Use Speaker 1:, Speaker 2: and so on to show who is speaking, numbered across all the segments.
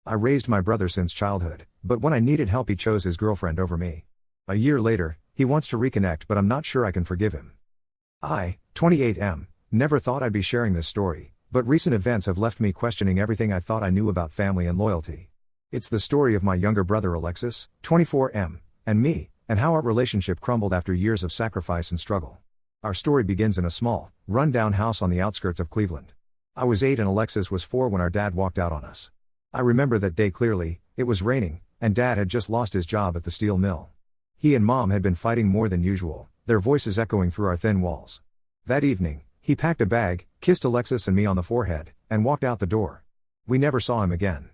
Speaker 1: I raised my brother since childhood, but when I needed help he chose his girlfriend over me. A year later, he wants to reconnect but I'm not sure I can forgive him. I, 28M, never thought I'd be sharing this story, but recent events have left me questioning everything I thought I knew about family and loyalty. It's the story of my younger brother Alexis, 24M, and me, and how our relationship crumbled after years of sacrifice and struggle. Our story begins in a small, run-down house on the outskirts of Cleveland. I was 8 and Alexis was 4 when our dad walked out on us. I remember that day clearly. It was raining, and Dad had just lost his job at the steel mill. He and Mom had been fighting more than usual, their voices echoing through our thin walls. That evening, he packed a bag, kissed Alexis and me on the forehead, and walked out the door. We never saw him again.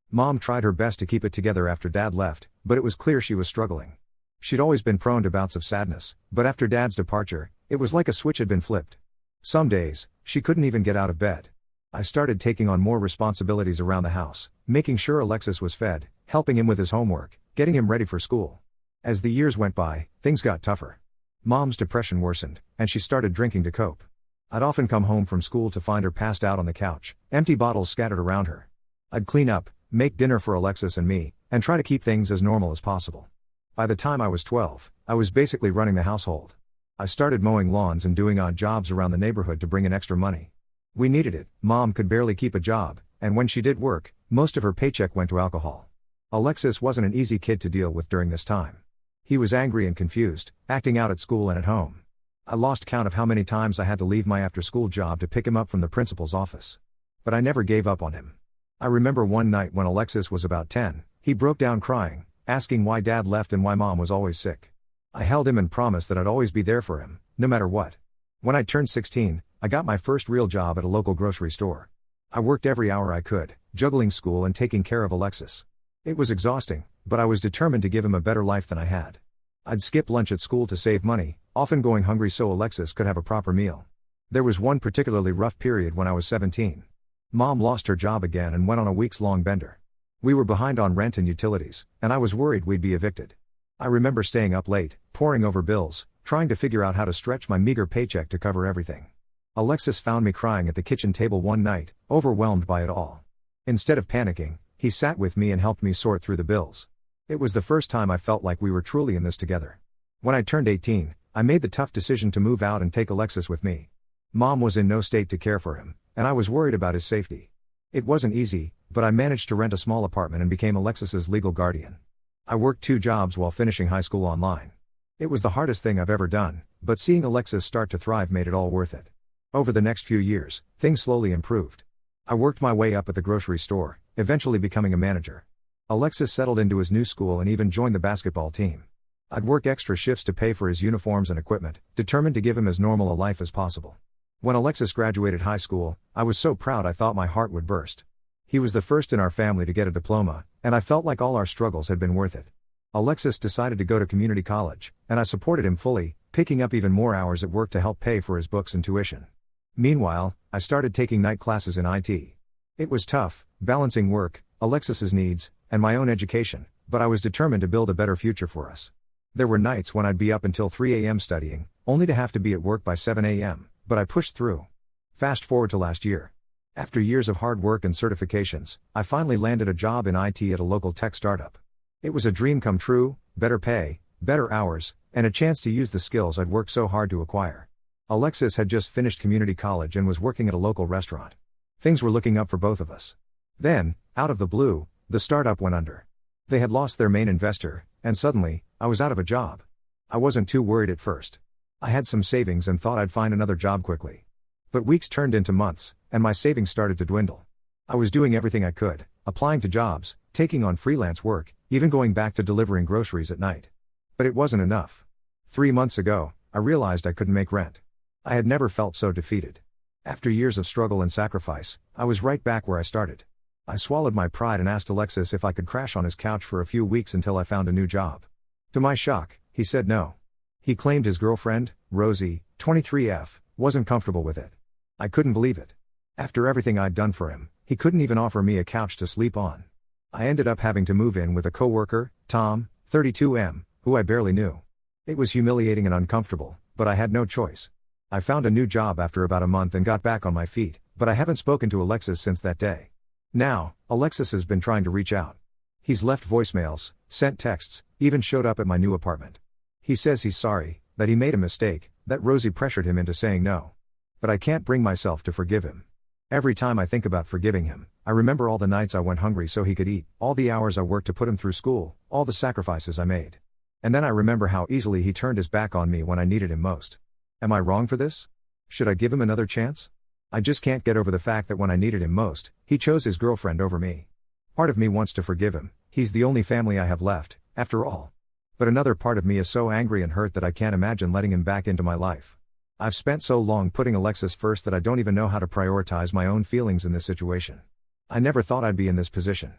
Speaker 1: Mom tried her best to keep it together after Dad left, but it was clear she was struggling. She'd always been prone to bouts of sadness, but after Dad's departure, it was like a switch had been flipped. Some days, she couldn't even get out of bed. I started taking on more responsibilities around the house, making sure Alexis was fed, helping him with his homework, getting him ready for school. As the years went by, things got tougher. Mom's depression worsened, and she started drinking to cope. I'd often come home from school to find her passed out on the couch, empty bottles scattered around her. I'd clean up, make dinner for Alexis and me, and try to keep things as normal as possible. By the time I was 12, I was basically running the household. I started mowing lawns and doing odd jobs around the neighborhood to bring in extra money. We needed it. Mom could barely keep a job, and when she did work, most of her paycheck went to alcohol. Alexis wasn't an easy kid to deal with during this time. He was angry and confused, acting out at school and at home. I lost count of how many times I had to leave my after-school job to pick him up from the principal's office. But I never gave up on him. I remember one night when Alexis was about 10, he broke down crying, asking why Dad left and why Mom was always sick. I held him and promised that I'd always be there for him, no matter what. When I turned 16, I got my first real job at a local grocery store. I worked every hour I could, juggling school and taking care of Alexis. It was exhausting, but I was determined to give him a better life than I had. I'd skip lunch at school to save money, often going hungry so Alexis could have a proper meal. There was one particularly rough period when I was 17. Mom lost her job again and went on a weeks-long bender. We were behind on rent and utilities, and I was worried we'd be evicted. I remember staying up late, poring over bills, trying to figure out how to stretch my meager paycheck to cover everything. Alexis found me crying at the kitchen table one night, overwhelmed by it all. Instead of panicking, he sat with me and helped me sort through the bills. It was the first time I felt like we were truly in this together. When I turned 18, I made the tough decision to move out and take Alexis with me. Mom was in no state to care for him, and I was worried about his safety. It wasn't easy, but I managed to rent a small apartment and became Alexis's legal guardian. I worked 2 jobs while finishing high school online. It was the hardest thing I've ever done, but seeing Alexis start to thrive made it all worth it. Over the next few years, things slowly improved. I worked my way up at the grocery store, eventually becoming a manager. Alexis settled into his new school and even joined the basketball team. I'd work extra shifts to pay for his uniforms and equipment, determined to give him as normal a life as possible. When Alexis graduated high school, I was so proud I thought my heart would burst. He was the first in our family to get a diploma, and I felt like all our struggles had been worth it. Alexis decided to go to community college, and I supported him fully, picking up even more hours at work to help pay for his books and tuition. Meanwhile, I started taking night classes in IT. It was tough, balancing work, Alexis's needs, and my own education, but I was determined to build a better future for us. There were nights when I'd be up until 3 a.m. studying, only to have to be at work by 7 a.m., but I pushed through. Fast forward to last year. After years of hard work and certifications, I finally landed a job in IT at a local tech startup. It was a dream come true, better pay, better hours, and a chance to use the skills I'd worked so hard to acquire. Alexis had just finished community college and was working at a local restaurant. Things were looking up for both of us. Then, out of the blue, the startup went under. They had lost their main investor, and suddenly, I was out of a job. I wasn't too worried at first. I had some savings and thought I'd find another job quickly. But weeks turned into months, and my savings started to dwindle. I was doing everything I could, applying to jobs, taking on freelance work, even going back to delivering groceries at night. But it wasn't enough. 3 months ago, I realized I couldn't make rent. I had never felt so defeated. After years of struggle and sacrifice, I was right back where I started. I swallowed my pride and asked Alexis if I could crash on his couch for a few weeks until I found a new job. To my shock, he said no. He claimed his girlfriend, Rosie, 23F, wasn't comfortable with it. I couldn't believe it. After everything I'd done for him, he couldn't even offer me a couch to sleep on. I ended up having to move in with a coworker, Tom, 32M, who I barely knew. It was humiliating and uncomfortable, but I had no choice. I found a new job after about a month and got back on my feet, but I haven't spoken to Alexis since that day. Now, Alexis has been trying to reach out. He's left voicemails, sent texts, even showed up at my new apartment. He says he's sorry, that he made a mistake, that Rosie pressured him into saying no. But I can't bring myself to forgive him. Every time I think about forgiving him, I remember all the nights I went hungry so he could eat, all the hours I worked to put him through school, all the sacrifices I made. And then I remember how easily he turned his back on me when I needed him most. Am I wrong for this? Should I give him another chance? I just can't get over the fact that when I needed him most, he chose his girlfriend over me. Part of me wants to forgive him, he's the only family I have left, after all. But another part of me is so angry and hurt that I can't imagine letting him back into my life. I've spent so long putting Alexis first that I don't even know how to prioritize my own feelings in this situation. I never thought I'd be in this position.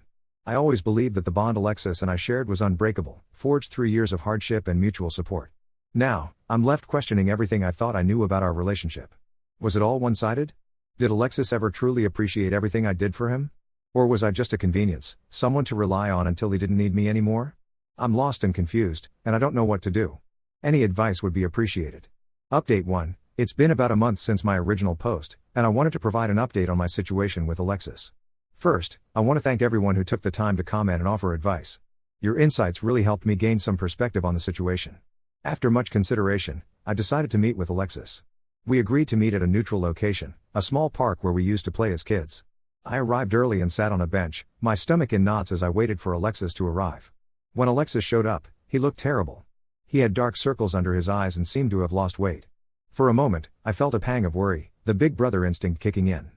Speaker 1: I always believed that the bond Alexis and I shared was unbreakable, forged through years of hardship and mutual support. Now, I'm left questioning everything I thought I knew about our relationship. Was it all one-sided? Did Alexis ever truly appreciate everything I did for him? Or was I just a convenience, someone to rely on until he didn't need me anymore? I'm lost and confused, and I don't know what to do. Any advice would be appreciated. Update 1. It's been about a month since my original post, and I wanted to provide an update on my situation with Alexis. First, I want to thank everyone who took the time to comment and offer advice. Your insights really helped me gain some perspective on the situation. After much consideration, I decided to meet with Alexis. We agreed to meet at a neutral location, a small park where we used to play as kids. I arrived early and sat on a bench, my stomach in knots as I waited for Alexis to arrive. When Alexis showed up, he looked terrible. He had dark circles under his eyes and seemed to have lost weight. For a moment, I felt a pang of worry, the big brother instinct kicking in.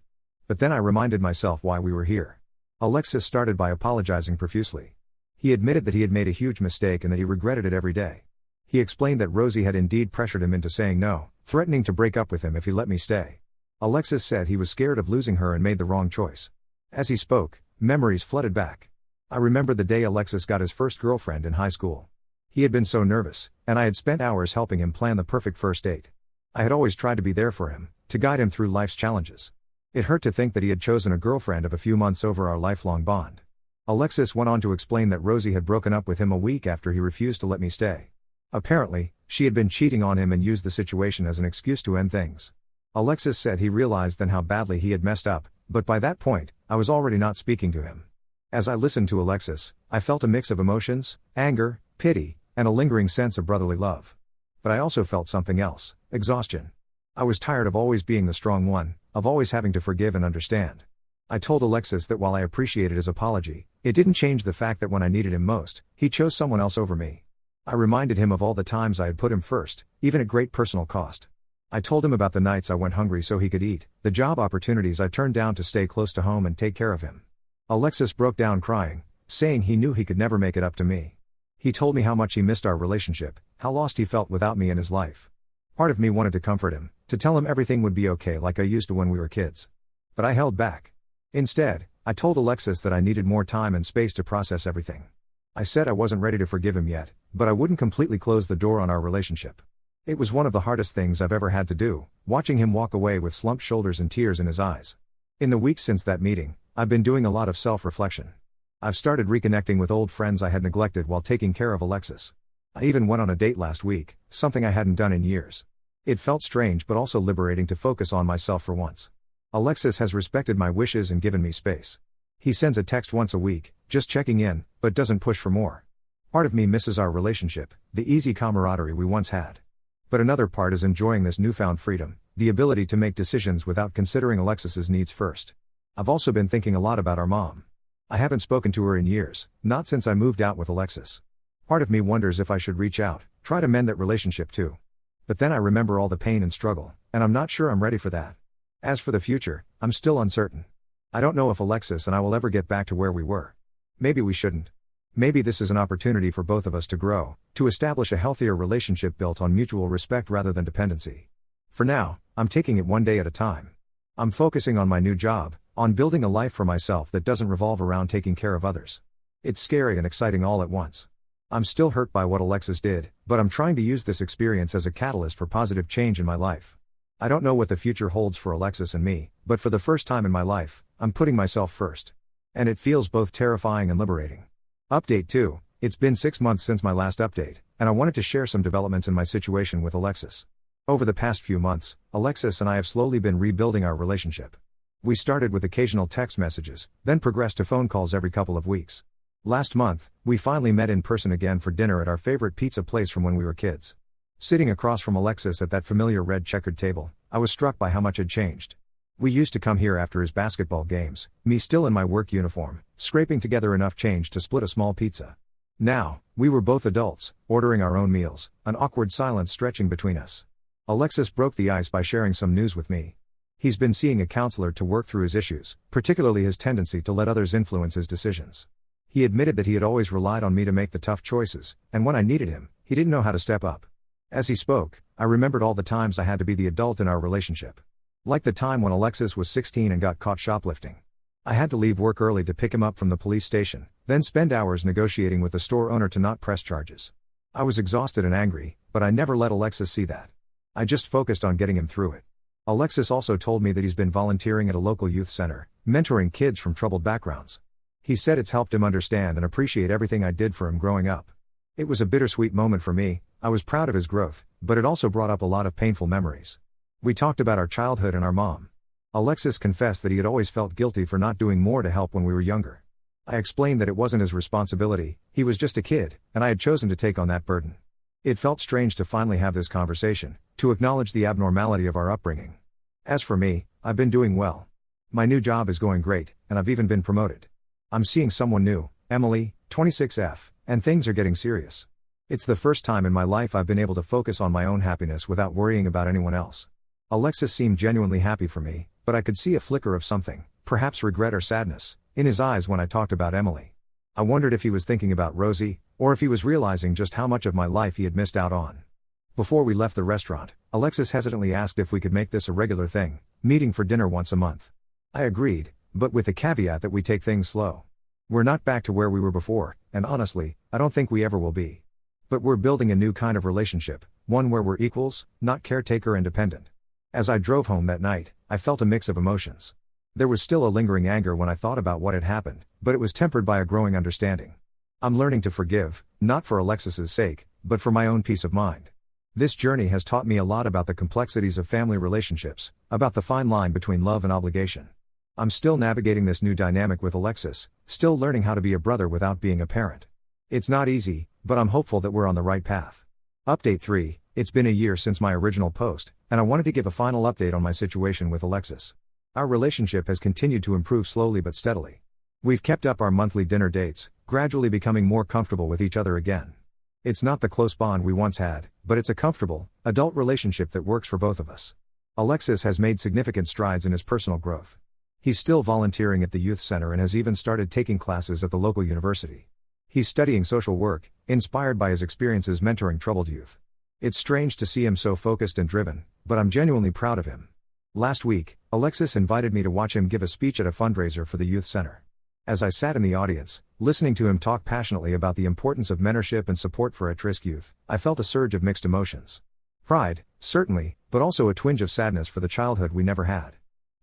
Speaker 1: But then I reminded myself why we were here. Alexis started by apologizing profusely. He admitted that he had made a huge mistake and that he regretted it every day. He explained that Rosie had indeed pressured him into saying no, threatening to break up with him if he let me stay. Alexis said he was scared of losing her and made the wrong choice. As he spoke, memories flooded back. I remembered the day Alexis got his first girlfriend in high school. He had been so nervous, and I had spent hours helping him plan the perfect first date. I had always tried to be there for him, to guide him through life's challenges. It hurt to think that he had chosen a girlfriend of a few months over our lifelong bond. Alexis went on to explain that Rosie had broken up with him a week after he refused to let me stay. Apparently, she had been cheating on him and used the situation as an excuse to end things. Alexis said he realized then how badly he had messed up, but by that point, I was already not speaking to him. As I listened to Alexis, I felt a mix of emotions, anger, pity, and a lingering sense of brotherly love. But I also felt something else, exhaustion. I was tired of always being the strong one, of always having to forgive and understand. I told Alexis that while I appreciated his apology, it didn't change the fact that when I needed him most, he chose someone else over me. I reminded him of all the times I had put him first, even at great personal cost. I told him about the nights I went hungry so he could eat, the job opportunities I turned down to stay close to home and take care of him. Alexis broke down crying, saying he knew he could never make it up to me. He told me how much he missed our relationship, how lost he felt without me in his life. Part of me wanted to comfort him, to tell him everything would be okay like I used to when we were kids. But I held back. Instead, I told Alexis that I needed more time and space to process everything. I said I wasn't ready to forgive him yet, but I wouldn't completely close the door on our relationship. It was one of the hardest things I've ever had to do, watching him walk away with slumped shoulders and tears in his eyes. In the weeks since that meeting, I've been doing a lot of self-reflection. I've started reconnecting with old friends I had neglected while taking care of Alexis. I even went on a date last week, something I hadn't done in years. It felt strange but also liberating to focus on myself for once. Alexis has respected my wishes and given me space. He sends a text once a week, just checking in, but doesn't push for more. Part of me misses our relationship, the easy camaraderie we once had. But another part is enjoying this newfound freedom, the ability to make decisions without considering Alexis's needs first. I've also been thinking a lot about our mom. I haven't spoken to her in years, not since I moved out with Alexis. Part of me wonders if I should reach out, try to mend that relationship too. But then I remember all the pain and struggle, and I'm not sure I'm ready for that. As for the future, I'm still uncertain. I don't know if Alexis and I will ever get back to where we were. Maybe we shouldn't. Maybe this is an opportunity for both of us to grow, to establish a healthier relationship built on mutual respect rather than dependency. For now, I'm taking it one day at a time. I'm focusing on my new job, on building a life for myself that doesn't revolve around taking care of others. It's scary and exciting all at once. I'm still hurt by what Alexis did, but I'm trying to use this experience as a catalyst for positive change in my life. I don't know what the future holds for Alexis and me, but for the first time in my life, I'm putting myself first. And it feels both terrifying and liberating. Update 2. It's been 6 months since my last update, and I wanted to share some developments in my situation with Alexis. Over the past few months, Alexis and I have slowly been rebuilding our relationship. We started with occasional text messages, then progressed to phone calls every couple of weeks. Last month, we finally met in person again for dinner at our favorite pizza place from when we were kids. Sitting across from Alexis at that familiar red checkered table, I was struck by how much had changed. We used to come here after his basketball games, me still in my work uniform, scraping together enough change to split a small pizza. Now, we were both adults, ordering our own meals, an awkward silence stretching between us. Alexis broke the ice by sharing some news with me. He's been seeing a counselor to work through his issues, particularly his tendency to let others influence his decisions. He admitted that he had always relied on me to make the tough choices, and when I needed him, he didn't know how to step up. As he spoke, I remembered all the times I had to be the adult in our relationship. Like the time when Alexis was 16 and got caught shoplifting. I had to leave work early to pick him up from the police station, then spend hours negotiating with the store owner to not press charges. I was exhausted and angry, but I never let Alexis see that. I just focused on getting him through it. Alexis also told me that he's been volunteering at a local youth center, mentoring kids from troubled backgrounds. He said it's helped him understand and appreciate everything I did for him growing up. It was a bittersweet moment for me. I was proud of his growth, but it also brought up a lot of painful memories. We talked about our childhood and our mom. Alexis confessed that he had always felt guilty for not doing more to help when we were younger. I explained that it wasn't his responsibility, he was just a kid, and I had chosen to take on that burden. It felt strange to finally have this conversation, to acknowledge the abnormality of our upbringing. As for me, I've been doing well. My new job is going great, and I've even been promoted. I'm seeing someone new, Emily, 26F, and things are getting serious. It's the first time in my life I've been able to focus on my own happiness without worrying about anyone else. Alexis seemed genuinely happy for me, but I could see a flicker of something, perhaps regret or sadness, in his eyes when I talked about Emily. I wondered if he was thinking about Rosie, or if he was realizing just how much of my life he had missed out on. Before we left the restaurant, Alexis hesitantly asked if we could make this a regular thing, meeting for dinner once a month. I agreed, but with the caveat that we take things slow. We're not back to where we were before, and honestly, I don't think we ever will be. But we're building a new kind of relationship, one where we're equals, not caretaker and dependent. As I drove home that night, I felt a mix of emotions. There was still a lingering anger when I thought about what had happened, but it was tempered by a growing understanding. I'm learning to forgive, not for Alexis's sake, but for my own peace of mind. This journey has taught me a lot about the complexities of family relationships, about the fine line between love and obligation. I'm still navigating this new dynamic with Alexis, still learning how to be a brother without being a parent. It's not easy, but I'm hopeful that we're on the right path. Update 3, it's been a year since my original post, and I wanted to give a final update on my situation with Alexis. Our relationship has continued to improve slowly but steadily. We've kept up our monthly dinner dates, gradually becoming more comfortable with each other again. It's not the close bond we once had, but it's a comfortable, adult relationship that works for both of us. Alexis has made significant strides in his personal growth. He's still volunteering at the youth center and has even started taking classes at the local university. He's studying social work, inspired by his experiences mentoring troubled youth. It's strange to see him so focused and driven, but I'm genuinely proud of him. Last week, Alexis invited me to watch him give a speech at a fundraiser for the youth center. As I sat in the audience, listening to him talk passionately about the importance of mentorship and support for at-risk youth, I felt a surge of mixed emotions. Pride, certainly, but also a twinge of sadness for the childhood we never had.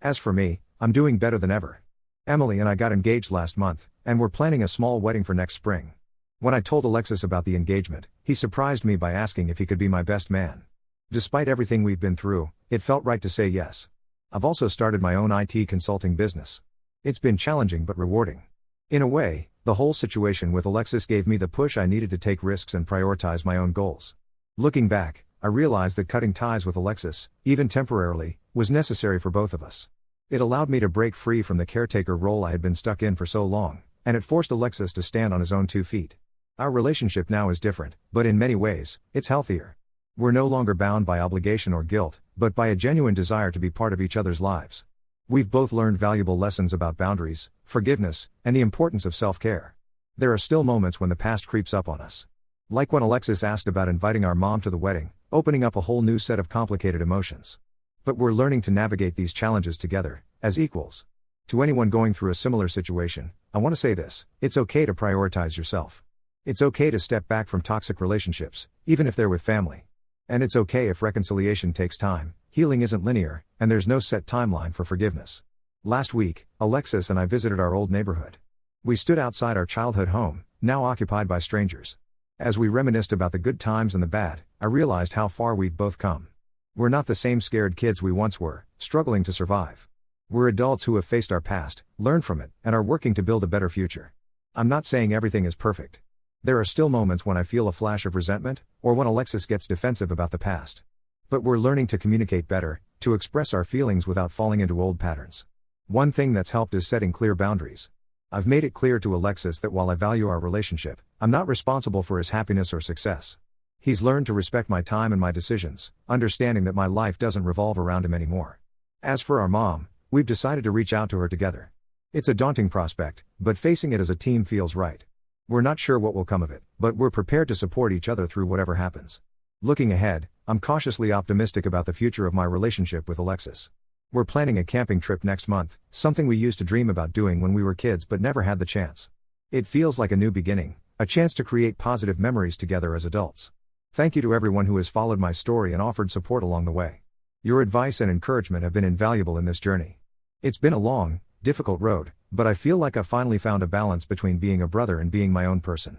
Speaker 1: As for me, I'm doing better than ever. Emily and I got engaged last month, and we're planning a small wedding for next spring. When I told Alexis about the engagement, he surprised me by asking if he could be my best man. Despite everything we've been through, it felt right to say yes. I've also started my own IT consulting business. It's been challenging but rewarding. In a way, the whole situation with Alexis gave me the push I needed to take risks and prioritize my own goals. Looking back, I realized that cutting ties with Alexis, even temporarily, was necessary for both of us. It allowed me to break free from the caretaker role I had been stuck in for so long, and it forced Alexis to stand on his own 2 feet. Our relationship now is different, but in many ways, it's healthier. We're no longer bound by obligation or guilt, but by a genuine desire to be part of each other's lives. We've both learned valuable lessons about boundaries, forgiveness, and the importance of self-care. There are still moments when the past creeps up on us. Like when Alexis asked about inviting our mom to the wedding, opening up a whole new set of complicated emotions. But we're learning to navigate these challenges together, as equals. To anyone going through a similar situation, I want to say this: it's okay to prioritize yourself. It's okay to step back from toxic relationships, even if they're with family. And it's okay if reconciliation takes time, healing isn't linear, and there's no set timeline for forgiveness. Last week, Alexis and I visited our old neighborhood. We stood outside our childhood home, now occupied by strangers. As we reminisced about the good times and the bad, I realized how far we've both come. We're not the same scared kids we once were, struggling to survive. We're adults who have faced our past, learned from it, and are working to build a better future. I'm not saying everything is perfect. There are still moments when I feel a flash of resentment, or when Alexis gets defensive about the past. But we're learning to communicate better, to express our feelings without falling into old patterns. One thing that's helped is setting clear boundaries. I've made it clear to Alexis that while I value our relationship, I'm not responsible for his happiness or success. He's learned to respect my time and my decisions, understanding that my life doesn't revolve around him anymore. As for our mom, we've decided to reach out to her together. It's a daunting prospect, but facing it as a team feels right. We're not sure what will come of it, but we're prepared to support each other through whatever happens. Looking ahead, I'm cautiously optimistic about the future of my relationship with Alexis. We're planning a camping trip next month, something we used to dream about doing when we were kids but never had the chance. It feels like a new beginning, a chance to create positive memories together as adults. Thank you to everyone who has followed my story and offered support along the way. Your advice and encouragement have been invaluable in this journey. It's been a long, difficult road, but I feel like I've finally found a balance between being a brother and being my own person.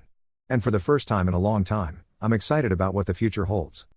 Speaker 1: And for the first time in a long time, I'm excited about what the future holds.